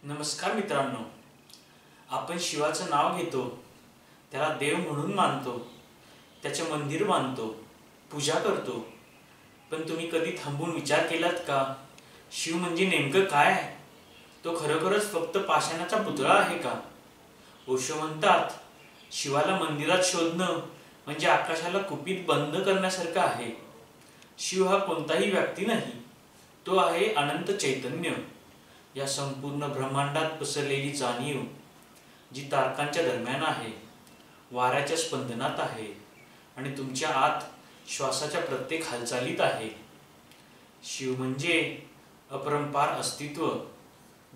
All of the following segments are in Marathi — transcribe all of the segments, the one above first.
नमस्कार मित्रांनो, आपण शिवाचं नाव घेतो, त्याला देव म्हणून मानतो, त्याचे मंदिर बांधतो, पूजा करतो. पण तुम्ही कधी थांबून विचार केलात का, शिव म्हणजे नेमकं काय आहे? तो खरोखरच फक्त पाषाणाचा पुतळा आहे का? ओशो म्हणतात, शिवाला मंदिरात शोधणं म्हणजे आकाशाला कुपीत बंद करण्यासारखं आहे. शिव हा कोणताही व्यक्ती नाही, तो आहे अनंत चैतन्य. या संपूर्ण ब्रह्मांडात पसरलेली जाणीव, जी तारकांच्या दरम्यान आहे, वाऱ्याच्या स्पंदनात आहे आणि तुमच्या आत श्वासाच्या प्रत्येक हालचालीत आहे. शिव म्हणजे अपरंपार अस्तित्व,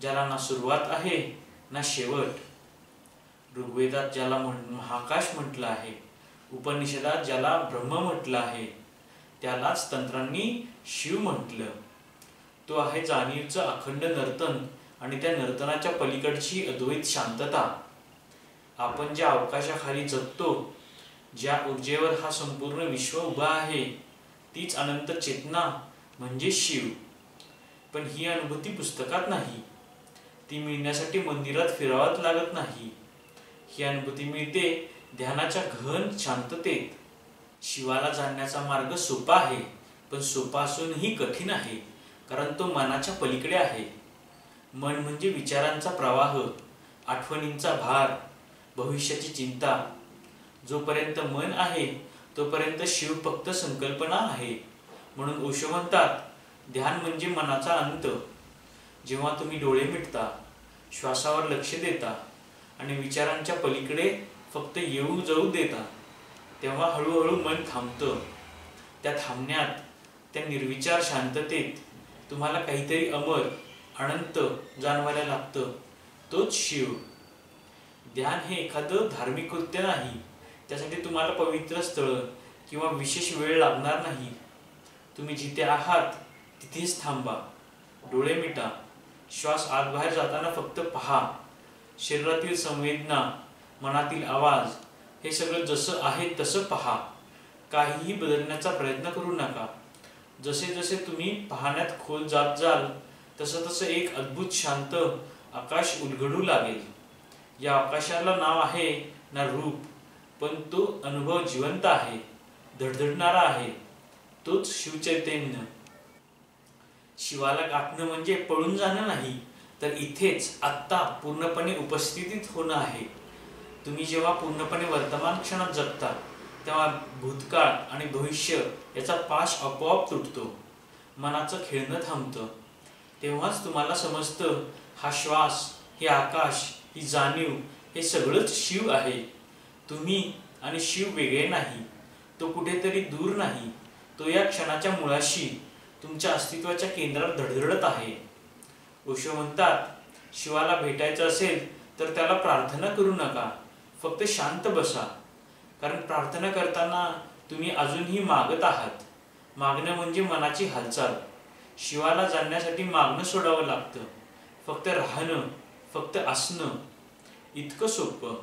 ज्याला ना सुरुवात आहे ना शेवट. ऋग्वेदात ज्याला महाकाश म्हटलं आहे, उपनिषदात ज्याला ब्रह्म म्हटलं आहे, त्यालाच तंत्रांनी शिव म्हटलं. तो आहे जाणीवचं अखंड नर्तन आणि त्या नर्तनाच्या पलीकडची अद्वैत शांतता. आपण ज्या अवकाशाखाली जगतो, ज्या ऊर्जेवर हा संपूर्ण विश्व उभा आहे, तीच अनंत चेतना म्हणजे शिव. पण ही अनुभूती पुस्तकात नाही, ती मिळण्यासाठी मंदिरात फिरावंच लागत नाही. ही अनुभूती मिळते ध्यानाच्या घन शांततेत. शिवाला जाणण्याचा मार्ग सोपा आहे, पण सोपा असूनही कठीण आहे, कारण तो मनाच्या पलीकडे आहे. मन म्हणजे विचारांचा प्रवाह, आठवणींचा भार, भविष्याची चिंता. जोपर्यंत मन आहे तोपर्यंत शिव फक्त संकल्पना आहे. म्हणून ओशो म्हणतात, ध्यान म्हणजे मनाचा अंत. जेव्हा तुम्ही डोळे मिटता, श्वासावर लक्ष देता आणि विचारांच्या पलीकडे फक्त येऊ जाऊ देता, तेव्हा हळूहळू मन थांबतं. त्या थांबण्यात, त्या निर्विचार शांततेत तुम्हाला काहीतरी अमर, अनंत जाणवायला लागतं. तोच शिव. ध्यान हे एखादं धार्मिक कृत्य नाही. त्यासाठी तुम्हाला पवित्र स्थळ किंवा विशेष वेळ लागणार नाही. तुम्ही जिथे आहात तिथेच थांबा, डोळे मिटा, श्वास आत बाहेर जाताना फक्त पहा. शरीरातील संवेदना, मनातील आवाज, हे सगळं जसं आहे तसं पहा. काहीही बदलण्याचा प्रयत्न करू नका. जसे जसे तुम्ही पाहण्यात खोल जात जाल, तसं तसं एक अद्भुत शांत आकाश उलगडू लागेल. या आकाशाला नाव आहे ना रूप, पण तो अनुभव जिवंत आहे, धडधडणारा आहे. तोच शिवचैतन्य. शिवाला गाठणं म्हणजे पळून जाणं नाही, तर इथेच आत्ता पूर्णपणे उपस्थितीत होणं आहे. तुम्ही जेव्हा पूर्णपणे वर्तमान क्षणात जगता, तेव्हा भूतकाळ आणि भविष्य याचा पाश आपोआप तुटतो. मनाचं खेळणं थांबतं. तेव्हाच तुम्हाला समजतं, हा श्वास, हे आकाश, ही जाणीव, हे सगळंच शिव आहे. तुम्ही आणि शिव वेगळे नाही. तो कुठेतरी दूर नाही. तो या क्षणाच्या मुळाशी, तुमच्या अस्तित्वाच्या केंद्रात धडधडत आहे. ओशो म्हणतात, शिवाला भेटायचं असेल तर त्याला प्रार्थना करू नका, फक्त शांत बसा. कारण प्रार्थना करताना तुम्ही अजूनही मागत आहात. मागणं म्हणजे मनाची हालचाल. शिवाला जाणण्यासाठी मागणं सोडावं लागतं. फक्त राहणं, फक्त असणं, इतकं सोपं.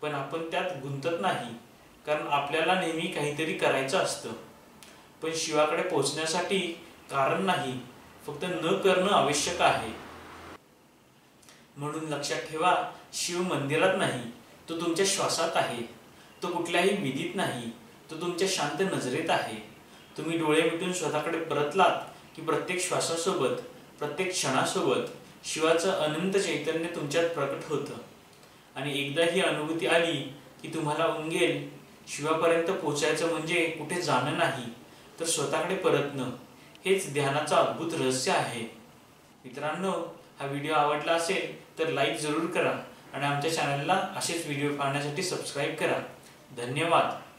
पण आपण त्यात गुंतत नाही, कारण आपल्याला नेहमी काहीतरी करायचं असतं. पण शिवाकडे पोहोचण्यासाठी कारण नाही, फक्त न करणं आवश्यक आहे. म्हणून लक्षात ठेवा, शिव मंदिरात नाही, तो तुमच्या श्वासात आहे. तो कुठल्याही विधीत नाही, तो तुमच्या शांत नजरेत आहे. तुम्ही डोळे मिटून स्वतःकडे परतलात की प्रत्येक श्वासासोबत, प्रत्येक क्षणासोबत शिवाचं अनंत चैतन्य तुमच्यात प्रकट होतं. आणि एकदा ही अनुभूती आली की तुम्हाला उमगेल, शिवापर्यंत पोचायचं म्हणजे कुठे जाणं नाही, तर स्वतःकडे परतणं. हेच ध्यानाचं अद्भुत रहस्य आहे. मित्रांनो, हा व्हिडिओ आवडला असेल तर लाईक जरूर करा आणि आमच्या चॅनलला असेच व्हिडिओ पाहण्यासाठी सबस्क्राईब करा. धन्यवाद.